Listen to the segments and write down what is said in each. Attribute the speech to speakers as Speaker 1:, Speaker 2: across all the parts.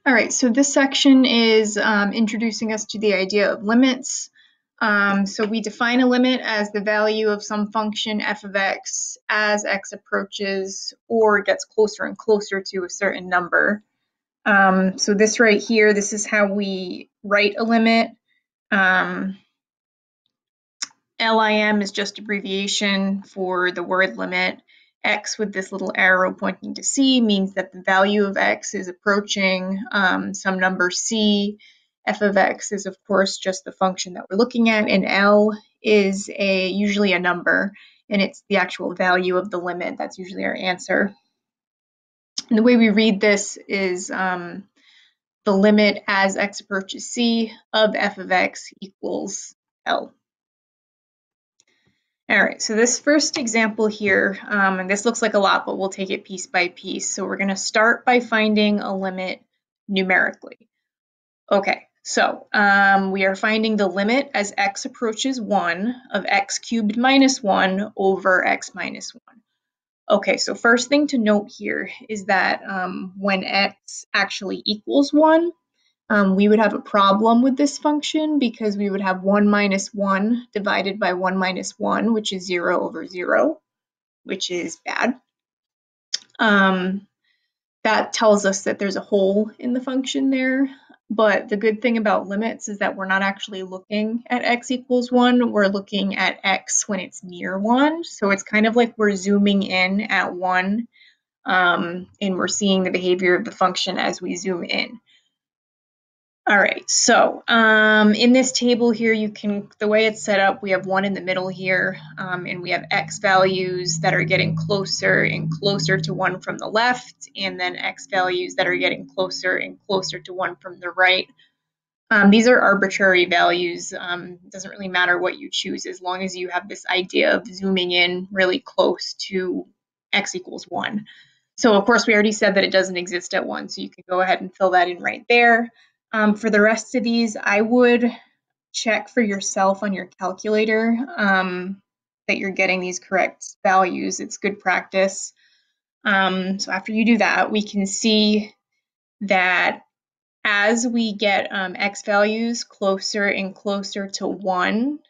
Speaker 1: All right, so this section is introducing us to the idea of limits. So we define a limit as the value of some function f of x as x approaches or gets closer and closer to a certain number. So this right here, this is how we write a limit. LIM is just abbreviation for the word limit. X with this little arrow pointing to C means that the value of X is approaching some number C. F of X is, of course, just the function that we're looking at, and L is usually a number, and it's the actual value of the limit. That's usually our answer. And the way we read this is the limit as X approaches C of F of X equals L. All right, so this first example here, and this looks like a lot, but we'll take it piece by piece. So we're going to start by finding a limit numerically. Okay, so we are finding the limit as x approaches 1 of x cubed minus 1 over x minus 1. Okay, so first thing to note here is that when x actually equals 1, we would have a problem with this function because we would have 1 minus 1 divided by 1 minus 1, which is 0 over 0, which is bad. That tells us that there's a hole in the function there. But the good thing about limits is that we're not actually looking at x equals 1. We're looking at x when it's near 1. So it's kind of like we're zooming in at 1, and we're seeing the behavior of the function as we zoom in. All right, so in this table here, the way it's set up, we have 1 in the middle here, and we have x values that are getting closer and closer to 1 from the left, and then x values that are getting closer and closer to 1 from the right. These are arbitrary values. It doesn't really matter what you choose as long as you have this idea of zooming in really close to x equals 1. So of course, we already said that it doesn't exist at 1, so you can go ahead and fill that in right there. For the rest of these, I would check for yourself on your calculator that you're getting these correct values. It's good practice. So after you do that, we can see that as we get x values closer and closer to 1,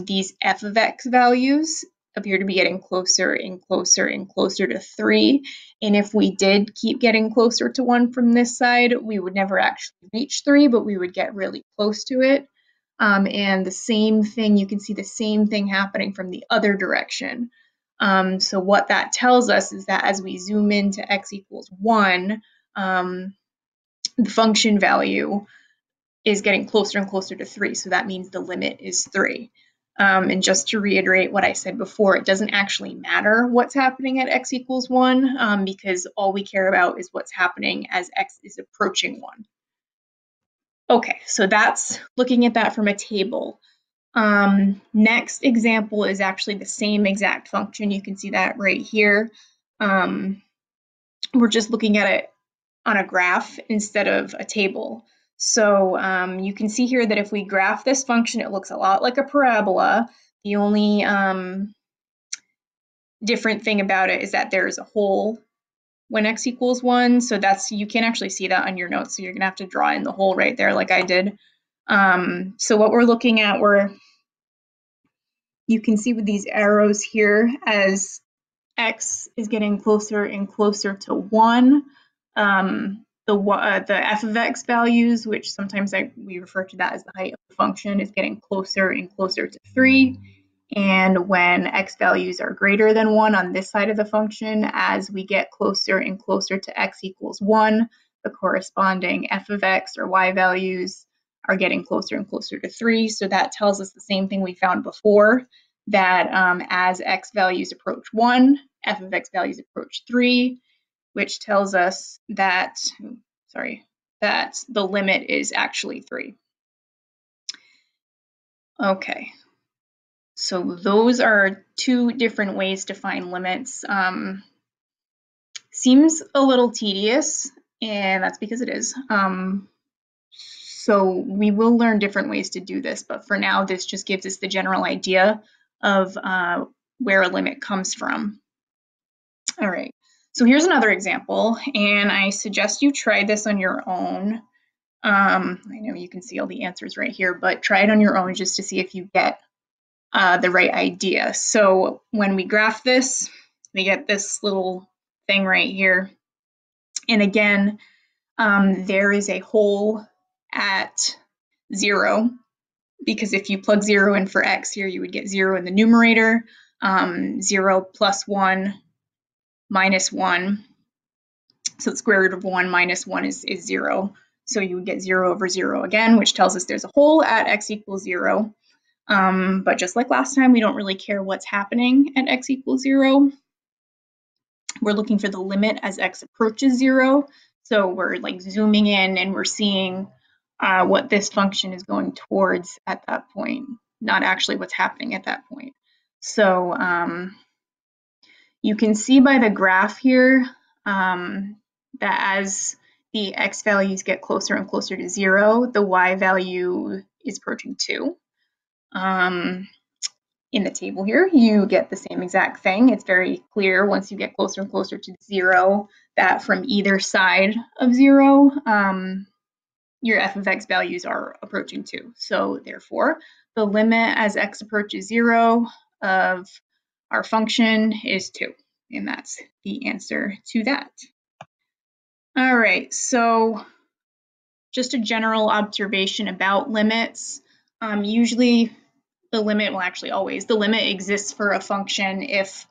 Speaker 1: these f of x values appear to be getting closer and closer and closer to 3. And if we did keep getting closer to 1 from this side, we would never actually reach 3, but we would get really close to it. And the same thing, you can see the same thing happening from the other direction. So what that tells us is that as we zoom into x equals 1, the function value is getting closer and closer to 3. So that means the limit is 3. And just to reiterate what I said before, it doesn't actually matter what's happening at x equals 1 because all we care about is what's happening as x is approaching 1. Okay, so that's looking at that from a table. Next example is actually the same exact function. You can see that right here. We're just looking at it on a graph instead of a table. So you can see here that if we graph this function, it looks a lot like a parabola. The only different thing about it is that there's a hole when x equals 1. So you can't actually see that on your notes. So you're gonna have to draw in the hole right there like I did. So what we're looking at, you can see with these arrows here, as x is getting closer and closer to 1, the f of x values, which sometimes we refer to that as the height of the function, is getting closer and closer to 3. And when x values are greater than 1 on this side of the function, as we get closer and closer to x equals 1, the corresponding f of x or y values are getting closer and closer to 3. So that tells us the same thing we found before, that as x values approach 1, f of x values approach 3, which tells us that, that the limit is actually 3. Okay, so those are two different ways to find limits. Seems a little tedious, and that's because it is. So we will learn different ways to do this, but for now, this just gives us the general idea of where a limit comes from. All right, So here's another example, and I suggest you try this on your own. I know you can see all the answers right here, but try it on your own just to see if you get the right idea. So when we graph this, we get this little thing right here. And again, there is a hole at 0, because if you plug 0 in for x here, you would get 0 in the numerator. 0 plus 1 minus 1. So the square root of 1 minus 1 is 0. So you would get 0 over 0 again, which tells us there's a hole at x equals 0. But just like last time, we don't really care what's happening at x equals 0. We're looking for the limit as x approaches 0. So we're like zooming in and we're seeing what this function is going towards at that point, not actually what's happening at that point. So you can see by the graph here that as the x values get closer and closer to 0, the y value is approaching 2. In the table here, you get the same exact thing. It's very clear once you get closer and closer to 0 that from either side of 0, your f of x values are approaching 2. So therefore, the limit as x approaches 0 of our function is 2. And that's the answer to that. All right, so just a general observation about limits. Usually the limit, well, actually always, the limit exists for a function if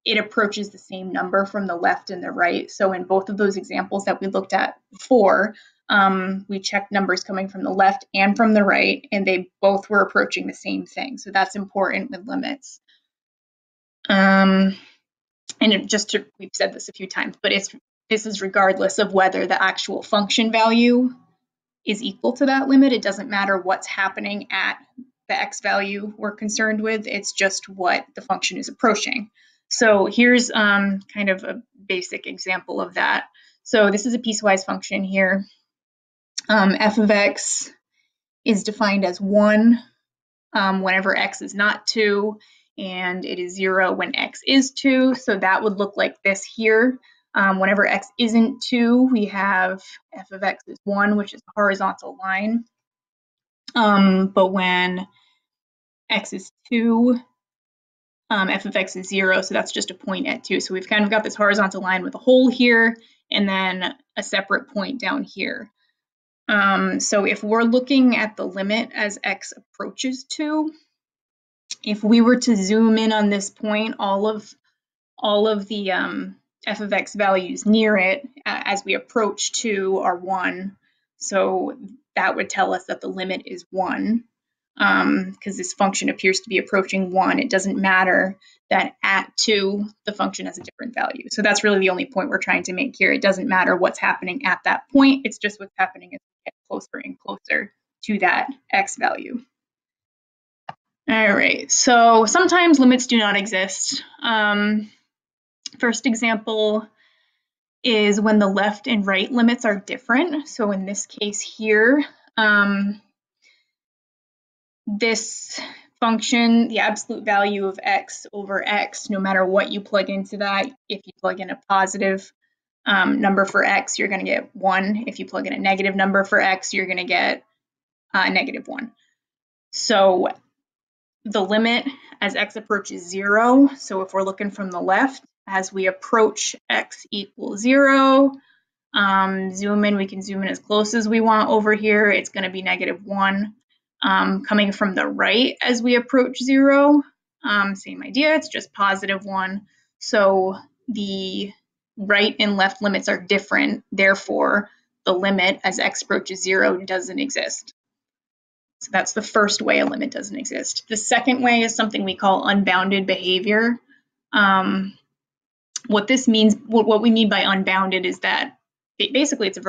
Speaker 1: it approaches the same number from the left and the right. So in both of those examples that we looked at before, we checked numbers coming from the left and from the right, and they both were approaching the same thing. So that's important with limits. And we've said this a few times, but this is regardless of whether the actual function value is equal to that limit. It doesn't matter what's happening at the x value we're concerned with. It's just what the function is approaching. So here's kind of a basic example of that. So this is a piecewise function here. F of x is defined as 1 whenever x is not 2, and it is 0 when x is 2. So that would look like this here. Whenever x isn't 2, we have f of x is 1, which is the horizontal line. But when x is 2, f of x is 0, so that's just a point at 2. So we've kind of got this horizontal line with a hole here and then a separate point down here. So if we're looking at the limit as x approaches 2, if we were to zoom in on this point, all of the f of x values near it as we approach 2 are 1. So that would tell us that the limit is 1 because this function appears to be approaching 1. It doesn't matter that at 2, the function has a different value. So that's really the only point we're trying to make here. It doesn't matter what's happening at that point. It's just what's happening as we get closer and closer to that x value. All right, so sometimes limits do not exist. First example is when the left and right limits are different. So in this case here, this function, the absolute value of x over x, no matter what you plug into that, if you plug in a positive number for x, you're going to get 1. If you plug in a negative number for x, you're going to get negative 1. So the limit as x approaches 0, so if we're looking from the left, as we approach x equals 0, zoom in, we can zoom in as close as we want over here. It's going to be negative 1. Coming from the right as we approach 0, same idea, it's just positive 1. So the right and left limits are different. Therefore, the limit as x approaches 0 doesn't exist. So that's the first way a limit doesn't exist. The second way is something we call unbounded behavior. What this means, what we mean by unbounded is that basically it's a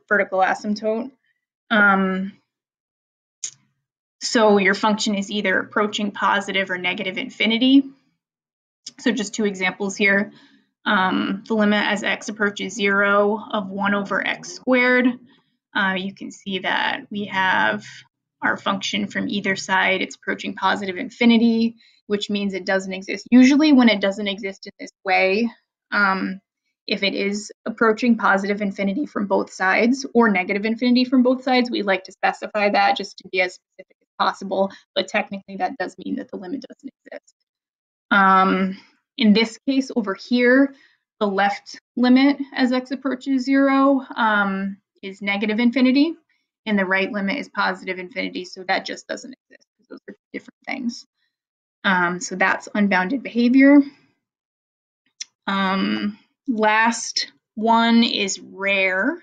Speaker 1: vertical asymptote. So your function is either approaching positive or negative infinity. So just two examples here. The limit as x approaches 0 of 1 over x squared. You can see that we have our function from either side. It's approaching positive infinity, which means it doesn't exist. Usually when it doesn't exist in this way, If it is approaching positive infinity from both sides or negative infinity from both sides, we like to specify that just to be as specific as possible, but technically that does mean that the limit doesn't exist. In this case over here, the left limit as x approaches 0 is negative infinity, and the right limit is positive infinity, so that just doesn't exist because those are different things. So that's unbounded behavior. Last one is rare.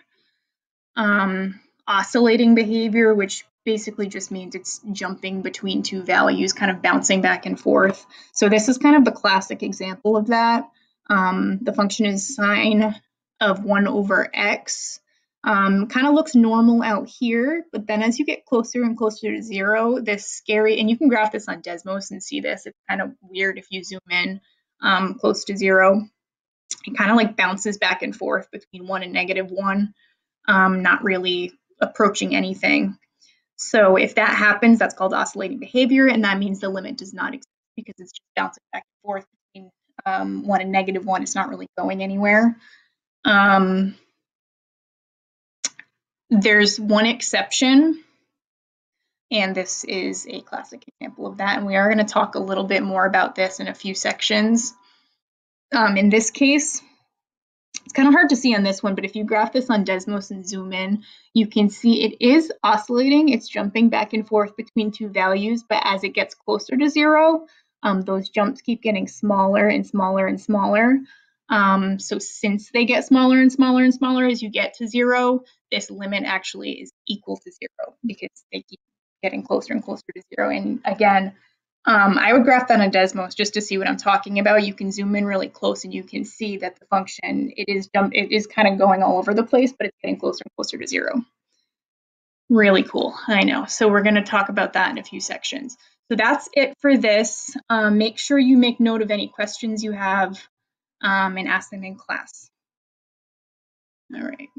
Speaker 1: Oscillating behavior, which basically just means it's jumping between two values, kind of bouncing back and forth. So this is kind of the classic example of that. The function is sine of 1 over x. Kind of looks normal out here, but then as you get closer and closer to 0, this scary, and you can graph this on Desmos and see this, it's kind of weird if you zoom in close to 0. It kind of like bounces back and forth between 1 and -1, not really approaching anything. So if that happens, that's called oscillating behavior, and that means the limit does not exist because it's just bouncing back and forth between 1 and -1. It's not really going anywhere. There's one exception, and this is a classic example of that, and we are going to talk a little bit more about this in a few sections. In this case, it's kind of hard to see on this one, but if you graph this on Desmos and zoom in, you can see it is oscillating. It's jumping back and forth between two values, but as it gets closer to 0, those jumps keep getting smaller and smaller and smaller. So since they get smaller and smaller and smaller as you get to 0, this limit actually is equal to 0 because they keep getting closer and closer to 0. And again, I would graph that on Desmos just to see what I'm talking about. You can zoom in really close and you can see that the function, it is kind of going all over the place, but it's getting closer and closer to 0. Really cool, I know. So we're going to talk about that in a few sections. So that's it for this. Make sure you make note of any questions you have and ask them in class. All right.